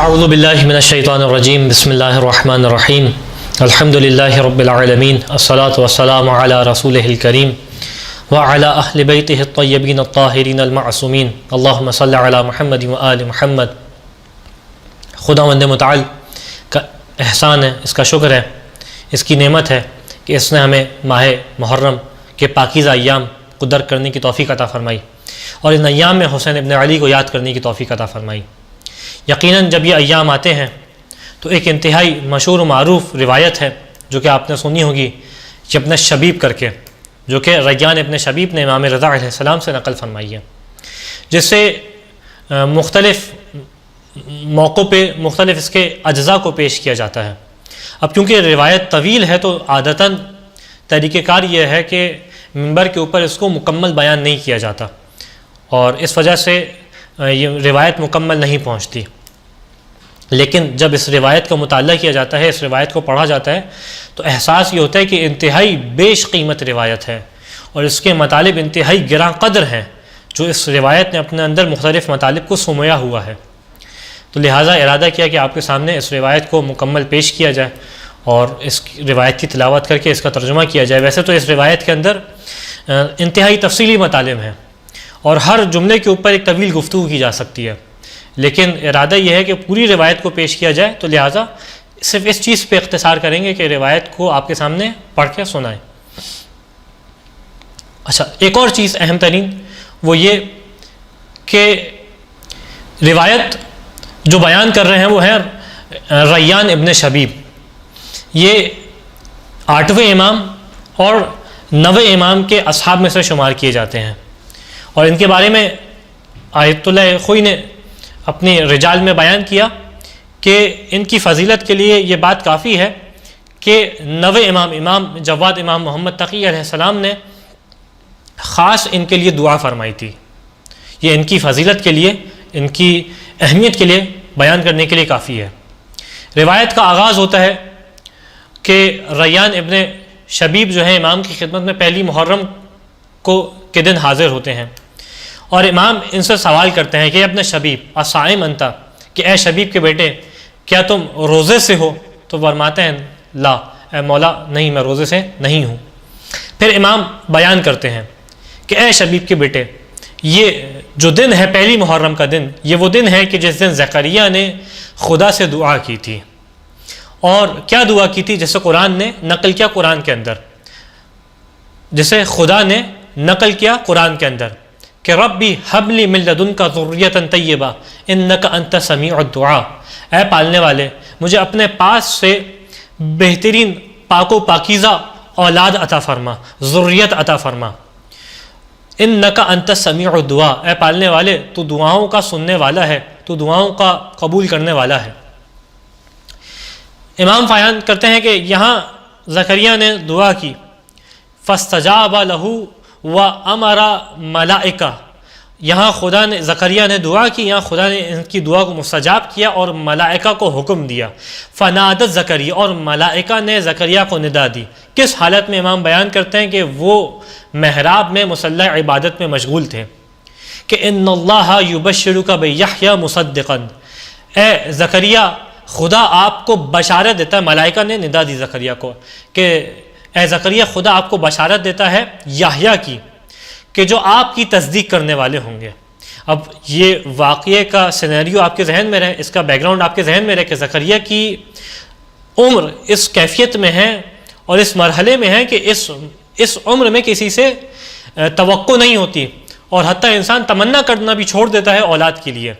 اعوذ باللہ من الشیطان الرجیم بسم اللہ الرحمن الرحیم الحمد للہ رب العالمین الصلاة والسلام علی رسولہ الکریم وعلی اہل بیتہ الطیبین الطاہرین المعصومین اللہم صلی علی محمد وآل محمد۔ خداوند متعال کا احسان ہے، اس کا شکر ہے، اس کی نعمت ہے کہ اس نے ہمیں ماہ محرم کے پاکیزہ ایام کو درک کرنے کی توفیق عطا فرمائی اور ان ایام میں حسین ابن علی کو یاد کرنے کی توفیق عطا فرمائی۔ یقیناً جب یہ ایام آتے ہیں تو ایک انتہائی مشہور و معروف روایت ہے جو کہ آپ نے سنی ہوگی کہ ابن شبیب کر کے، جو کہ ریان ابن شبیب نے امام رضا علیہ السلام سے نقل فرمائی ہے، جس سے مختلف موقعوں پہ مختلف اس کے اجزاء کو پیش کیا جاتا ہے۔ اب کیونکہ روایت طویل ہے تو عادتاً طریقہ کار یہ ہے کہ منبر کے اوپر اس کو مکمل بیان نہیں کیا جاتا اور اس وجہ سے یہ روایت مکمل نہیں پہنچتی، لیکن جب اس روایت کا مطالعہ کیا جاتا ہے، اس روایت کو پڑھا جاتا ہے تو احساس یہ ہوتا ہے کہ انتہائی بیش قیمت روایت ہے اور اس کے مطالب انتہائی گراں قدر ہیں جو اس روایت نے اپنے اندر مختلف مطالب کو سمویا ہوا ہے۔ تو لہٰذا ارادہ کیا کہ آپ کے سامنے اس روایت کو مکمل پیش کیا جائے اور اس روایت کی تلاوت کر کے اس کا ترجمہ کیا جائے۔ ویسے تو اس روایت کے اندر انتہائی تفصیلی مطالب ہیں اور ہر جملے کے اوپر ایک طویل گفتگو کی جا سکتی ہے، لیکن ارادہ یہ ہے کہ پوری روایت کو پیش کیا جائے، تو لہٰذا صرف اس چیز پہ اختصار کریں گے کہ روایت کو آپ کے سامنے پڑھ کے سنائیں۔ اچھا، ایک اور چیز اہم ترین وہ یہ کہ روایت جو بیان کر رہے ہیں وہ ہے ریان ابن شبیب، یہ 8ویں امام اور 9ویں امام کے اصحاب میں سے شمار کیے جاتے ہیں اور ان کے بارے میں آیت اللہ خوئی نے اپنی رجال میں بیان کیا کہ ان کی فضیلت کے لیے یہ بات کافی ہے کہ 9ویں امام جواد امام محمد تقی علیہ السلام نے خاص ان کے لیے دعا فرمائی تھی۔ یہ ان کی فضیلت کے لیے، ان کی اہمیت کے لیے بیان کرنے کے لیے کافی ہے۔ روایت کا آغاز ہوتا ہے کہ ریان ابن شبیب جو ہے امام کی خدمت میں پہلی محرم کے دن حاضر ہوتے ہیں اور امام ان سے سوال کرتے ہیں کہ ابن شبیب اصائم انتا، کہ اے شبیب کے بیٹے کیا تم روزے سے ہو؟ تو فرماتے ہیں لا، اے مولا نہیں، میں روزے سے نہیں ہوں۔ پھر امام بیان کرتے ہیں کہ اے شبیب کے بیٹے، یہ جو دن ہے پہلی محرم کا دن، یہ وہ دن ہے کہ جس دن زکریا نے خدا سے دعا کی تھی۔ اور کیا دعا کی تھی؟ جیسے قرآن نے نقل کیا قرآن کے اندر، جسے خدا نے نقل کیا قرآن کے اندر کہ ربی حب لی من لدنک ذریۃ طیبہ انک انت سمیع الدعاء، اے پالنے والے مجھے اپنے پاس سے بہترین پاک و پاکیزہ اولاد عطا فرما، ذریت عطا فرما۔ انک انت سمیع الدعاء، اے پالنے والے تو دعاؤں کا سننے والا ہے، تو دعاؤں کا قبول کرنے والا ہے۔ امام بیان کرتے ہیں کہ یہاں زکریا نے دعا کی فاستجاب لہ وامر ملائکہ، یہاں خدا نے زکریا نے دعا کی، یہاں خدا نے ان کی دعا کو مستجاب کیا اور ملائکہ کو حکم دیا۔ فنادت زکریا، اور ملائکہ نے زکریا کو ندا دی۔ کس حالت میں؟ امام بیان کرتے ہیں کہ وہ محراب میں مصلی عبادت میں مشغول تھے کہ ان اللہ یبشرک بیحییٰ مصدقا، اے زکریا خدا آپ کو بشارت دیتا ہے، ملائکہ نے ندا دی زکریا کو کہ اے زکریا خدا آپ کو بشارت دیتا ہے یحییٰ کی کہ جو آپ کی تصدیق کرنے والے ہوں گے۔ اب یہ واقعے کا سینیریو آپ کے ذہن میں رہے، اس کا بیک گراؤنڈ آپ کے ذہن میں رہے کہ زکریا کی عمر اس کیفیت میں ہے اور اس مرحلے میں ہے کہ اس عمر میں کسی سے توقع نہیں ہوتی اور حتیٰ انسان تمنا کرنا بھی چھوڑ دیتا ہے اولاد کے لیے،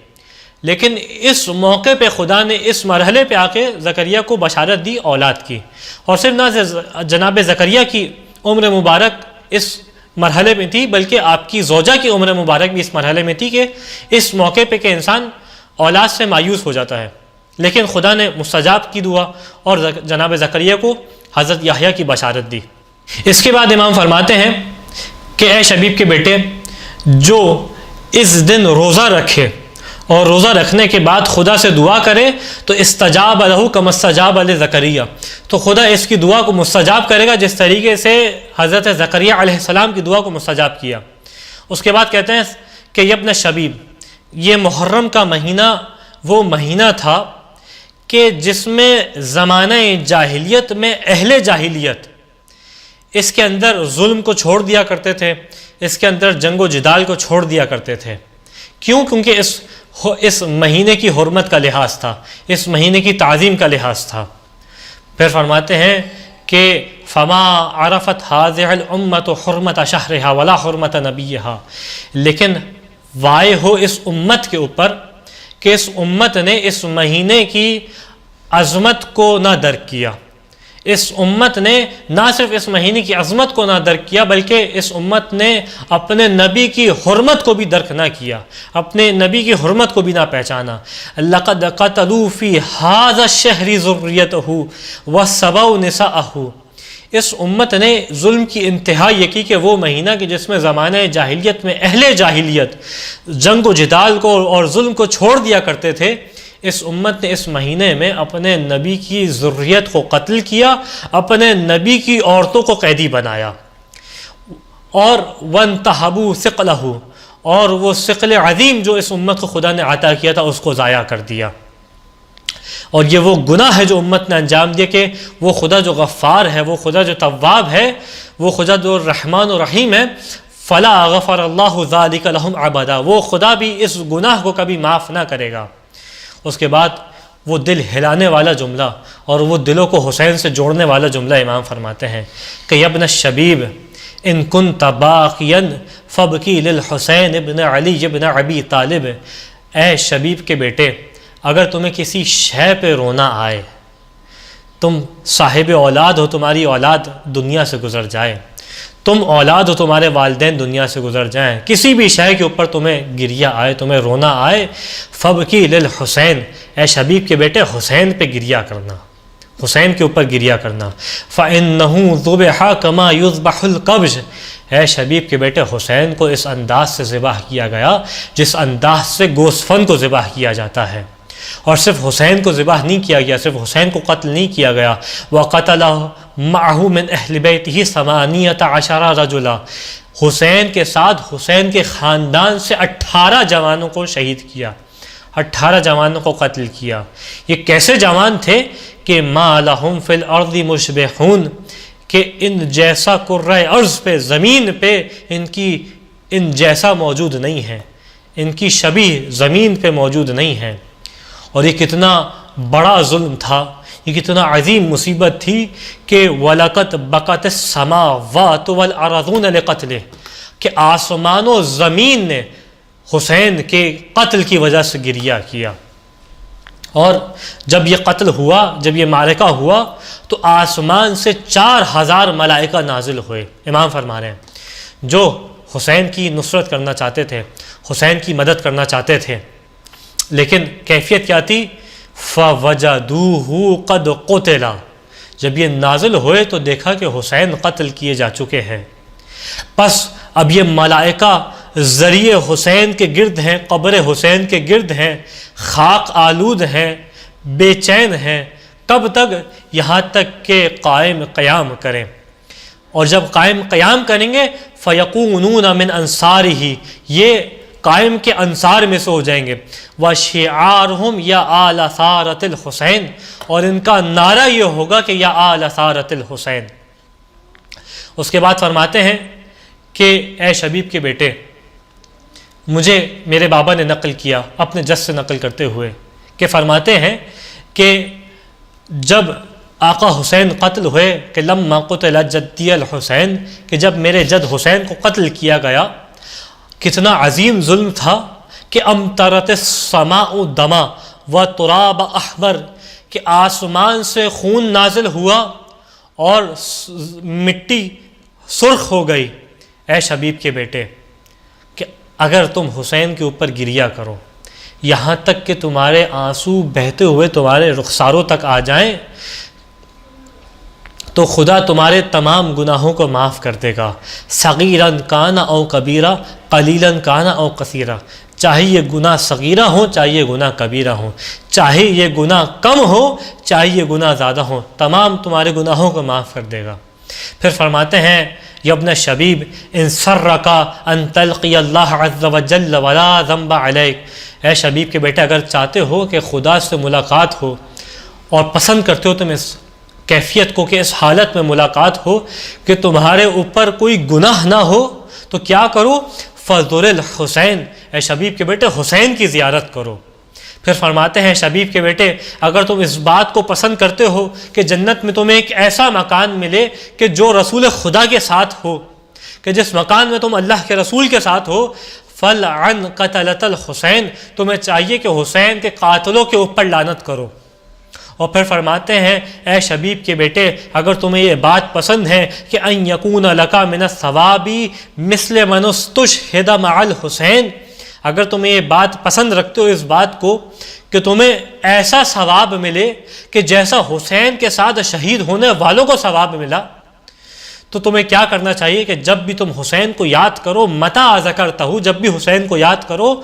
لیکن اس موقع پہ خدا نے اس مرحلے پہ آ کے زکریا کو بشارت دی اولاد کی۔ اور صرف نہ جناب زکریا کی عمر مبارک اس مرحلے میں تھی بلکہ آپ کی زوجہ کی عمر مبارک بھی اس مرحلے میں تھی کہ اس موقع پہ کہ انسان اولاد سے مایوس ہو جاتا ہے، لیکن خدا نے مستجاب کی دعا اور جناب زکریا کو حضرت یحییٰ کی بشارت دی۔ اس کے بعد امام فرماتے ہیں کہ اے شبیب کے بیٹے، جو اس دن روزہ رکھے اور روزہ رکھنے کے بعد خدا سے دعا کرے تو استجاب لہ کما استجاب لزکریا، تو خدا اس کی دعا کو مستجاب کرے گا جس طریقے سے حضرت زکریا علیہ السلام کی دعا کو مستجاب کیا۔ اس کے بعد کہتے ہیں کہ ابن شبیب، یہ محرم کا مہینہ وہ مہینہ تھا کہ جس میں زمانہ جاہلیت میں اہل جاہلیت اس کے اندر ظلم کو چھوڑ دیا کرتے تھے، اس کے اندر جنگ و جدال کو چھوڑ دیا کرتے تھے. کیوں؟ کیونکہ اس مہینے کی حرمت کا لحاظ تھا، اس مہینے کی تعظیم کا لحاظ تھا. پھر فرماتے ہیں کہ فما عرفت هذه الامة حرمت شهرها ولا حرمت نبیها، لیکن وائے ہو اس امت کے اوپر کہ اس امت نے اس مہینے کی عظمت کو نہ درک کیا. اس امت نے نہ صرف اس مہینے کی عظمت کو نہ درک کیا بلکہ اس امت نے اپنے نبی کی حرمت کو بھی درک نہ کیا، اپنے نبی کی حرمت کو بھی نہ پہچانا. لقد قتلوا فی هذا الشهر ذریته وسبوا نساءه، اس امت نے ظلم کی انتہا یہ کی کہ وہ مہینہ کہ جس میں زمانہ جاہلیت میں اہل جاہلیت جنگ و جدال کو اور ظلم کو چھوڑ دیا کرتے تھے، اس امت نے اس مہینے میں اپنے نبی کی ذریت کو قتل کیا، اپنے نبی کی عورتوں کو قیدی بنایا، اور وانتہبوا ثقلہ، اور وہ ثقل عظیم جو اس امت کو خدا نے عطا کیا تھا اس کو ضائع کر دیا. اور یہ وہ گناہ ہے جو امت نے انجام دیا کہ وہ خدا جو غفار ہے، وہ خدا جو تواب ہے، وہ خدا جو رحمان و رحیم ہے، فلا غفر اللہ ذلک لہم ابدا، وہ خدا بھی اس گناہ کو کبھی معاف نہ کرے گا. اس کے بعد وہ دل ہلانے والا جملہ اور وہ دلوں کو حسین سے جوڑنے والا جملہ امام فرماتے ہیں کہ یا ابن الشبیب ان کنت باقیا فابکی للحسین ابن علی ابن ابی طالب، اے شبیب کے بیٹے اگر تمہیں کسی شے پہ رونا آئے، تم صاحب اولاد ہو، تمہاری اولاد دنیا سے گزر جائے، تم اولاد ہو، تمہارے والدین دنیا سے گزر جائیں، کسی بھی شے کے اوپر تمہیں گریہ آئے، تمہیں رونا آئے، فبکی للحسین، اے شبیب کے بیٹے حسین پہ گریہ کرنا، حسین کے اوپر گریہ کرنا. فَإِنَّهُ ذُبِحَ كَمَا يُذْبَحُ الْقَبْض، اے شبیب کے بیٹے حسین کو اس انداز سے ذبح کیا گیا جس انداز سے گوسفند کو ذبح کیا جاتا ہے. اور صرف حسین کو ذبح نہیں کیا گیا، صرف حسین کو قتل نہیں کیا گیا، وَقَتَلَهُ مَعَهُ مِنْ أَهْلِ بَيْتِهِ 18 رَجُلًا، حسین کے ساتھ حسین کے خاندان سے 18 جوانوں کو شہید کیا، 18 جوانوں کو قتل کیا. یہ کیسے جوان تھے کہ مَا لَهُمْ فِي الْأَرْضِ مُشْبِحُونَ، کہ ان جیسا کرۂ ارض پہ، زمین پہ ان جیسا موجود نہیں ہے، ان کی شبیہ زمین پہ موجود نہیں ہے. اور یہ کتنا بڑا ظلم تھا، یہ کتنا عظیم مصیبت تھی کہ وَلَقَدْ بَكَتِ السَّمَاوَاتُ وَالْأَرْضُونَ لِقَتْلِهِ، کہ آسمان و زمین نے حسین کے قتل کی وجہ سے گریہ کیا. اور جب یہ قتل ہوا، جب یہ معرکہ ہوا تو آسمان سے 4000 ملائکہ نازل ہوئے. امام فرما رہے ہیں جو حسین کی نصرت کرنا چاہتے تھے، حسین کی مدد کرنا چاہتے تھے، لیکن کیفیت کیا تھی؟ فَوَجَدُوهُ قَدْ قُتِلَ، جب یہ نازل ہوئے تو دیکھا کہ حسین قتل کیے جا چکے ہیں. پس اب یہ ملائکہ ذریعہ حسین کے گرد ہیں، قبر حسین کے گرد ہیں، خاک آلود ہیں، بے چین ہیں. کب تک؟ یہاں تک کہ قائم قیام کریں. اور جب قائم قیام کریں گے فَيَقُونُونَ مِنْ أَنصَارِهِ، یہ قائم کے انصار میں سے ہو جائیں گے. وَشِعَارُهُمْ يَا آلَ ثَارَةِ الْحُسَيْن، اور ان کا نعرہ یہ ہوگا کہ یا آلَ ثَارَةِ الْحُسَيْن. اس کے بعد فرماتے ہیں کہ اے شبیب کے بیٹے، مجھے میرے بابا نے نقل کیا اپنے جد سے نقل کرتے ہوئے کہ فرماتے ہیں کہ جب آقا حسین قتل ہوئے کہ لما قتل جدی الحسین، کہ جب میرے جد حسین کو قتل کیا گیا، کتنا عظیم ظلم تھا کہ امطرت السماء دما و تراب احمر، کہ آسمان سے خون نازل ہوا اور مٹی سرخ ہو گئی. اے شبیب کے بیٹے کہ اگر تم حسین کے اوپر گریہ کرو یہاں تک کہ تمہارے آنسو بہتے ہوئے تمہارے رخساروں تک آ جائیں تو خدا تمہارے تمام گناہوں کو معاف کر دے گا. صغیراً کان او کبیرہ، قلیلاً کان او کثیرہ، چاہے یہ گناہ صغیرہ ہوں چاہے یہ گناہ کبیرہ ہوں، چاہے یہ گناہ کم ہو چاہے یہ گناہ زیادہ ہوں، تمام تمہارے گناہوں کو معاف کر دے گا. پھر فرماتے ہیں یبن شبیب ان سرک ان تلقی اللہ عز وجل ولا ذنب علیک، اے شبیب کے بیٹے اگر چاہتے ہو کہ خدا سے ملاقات ہو اور پسند کرتے ہو تم اس کیفیت کو کہ اس حالت میں ملاقات ہو کہ تمہارے اوپر کوئی گناہ نہ ہو، تو کیا کرو؟ فزور الحسین، اے شبیب کے بیٹے حسین کی زیارت کرو۔ پھر فرماتے ہیں شبیب کے بیٹے اگر تم اس بات کو پسند کرتے ہو کہ جنت میں تمہیں ایک ایسا مکان ملے کہ جو رسول خدا کے ساتھ ہو، کہ جس مکان میں تم اللہ کے رسول کے ساتھ ہو، فلعن قتلۃ الحسین، تمہیں چاہیے کہ حسین کے قاتلوں کے اوپر لعنت کرو۔ اور پھر فرماتے ہیں اے شبیب کے بیٹے اگر تمہیں یہ بات پسند ہے کہ ان یکون لک من الثواب مثل من استشہد مع الحسین، اگر تمہیں یہ بات پسند رکھتے ہو اس بات کو کہ تمہیں ایسا ثواب ملے کہ جیسا حسین کے ساتھ شہید ہونے والوں کو ثواب ملا، تو تمہیں کیا کرنا چاہیے کہ جب بھی تم حسین کو یاد کرو، متى ذکرتہ، جب بھی حسین کو یاد کرو،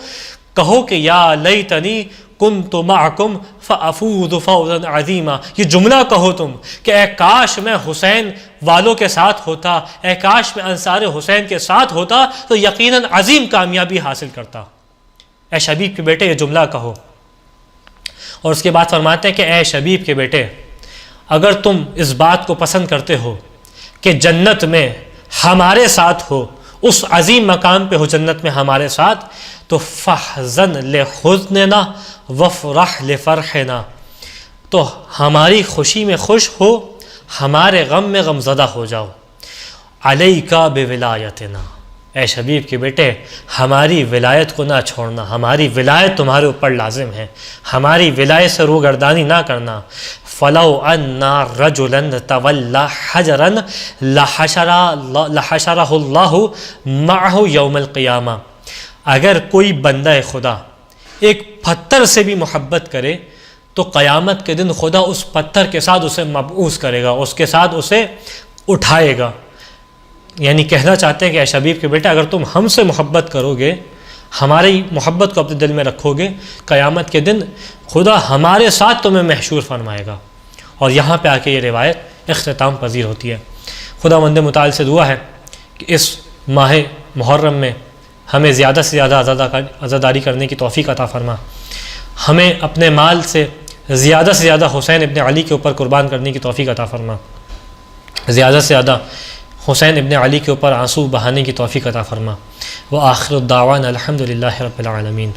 کہو کہ یا لیتنی کنت معکم فافوز فوزا عظیما، یہ جملہ کہو تم کہ اے کاش میں حسین والوں کے ساتھ ہوتا، اے کاش میں انصار حسین کے ساتھ ہوتا تو یقیناً عظیم کامیابی حاصل کرتا۔ اے شبیب کے بیٹے یہ جملہ کہو۔ اور اس کے بعد فرماتے ہیں کہ اے شبیب کے بیٹے اگر تم اس بات کو پسند کرتے ہو کہ جنت میں ہمارے ساتھ ہو، اس عظیم مقام پہ ہو جنت میں ہمارے ساتھ، تو فحزن لحزننا وفرح لفرحنا، تو ہماری خوشی میں خوش ہو، ہمارے غم میں غم زدہ ہو جاؤ۔ علیک بولایتنا، اے شبیب کے بیٹے ہماری ولایت کو نہ چھوڑنا، ہماری ولایت تمہارے اوپر لازم ہے، ہماری ولایت سے روگردانی نہ کرنا۔ فلو ان رجلا تولی حجرا لحشرہ اللہ معہ یوم القیامہ، اگر کوئی بندہ خدا ایک پتھر سے بھی محبت کرے تو قیامت کے دن خدا اس پتھر کے ساتھ اسے مبعوث کرے گا، اس کے ساتھ اسے اٹھائے گا۔ یعنی کہنا چاہتے ہیں کہ اے شبیب کے بیٹے اگر تم ہم سے محبت کرو گے، ہماری محبت کو اپنے دل میں رکھو گے، قیامت کے دن خدا ہمارے ساتھ تمہیں محشور فرمائے گا۔ اور یہاں پہ آ کے یہ روایت اختتام پذیر ہوتی ہے۔ خدا مند متعال سے دعا ہے کہ اس ماہ محرم میں ہمیں زیادہ سے زیادہ عزاداری کرنے کی توفیق عطا فرما، ہمیں اپنے مال سے زیادہ حسین ابن علی کے اوپر قربان کرنے کی توفیق عطا فرما، زیادہ سے زیادہ حسین ابن علی کے اوپر آنسو بہانے کی توفیق عطا فرما۔ وآخر الدعوانا الحمد للہ رب العالمین۔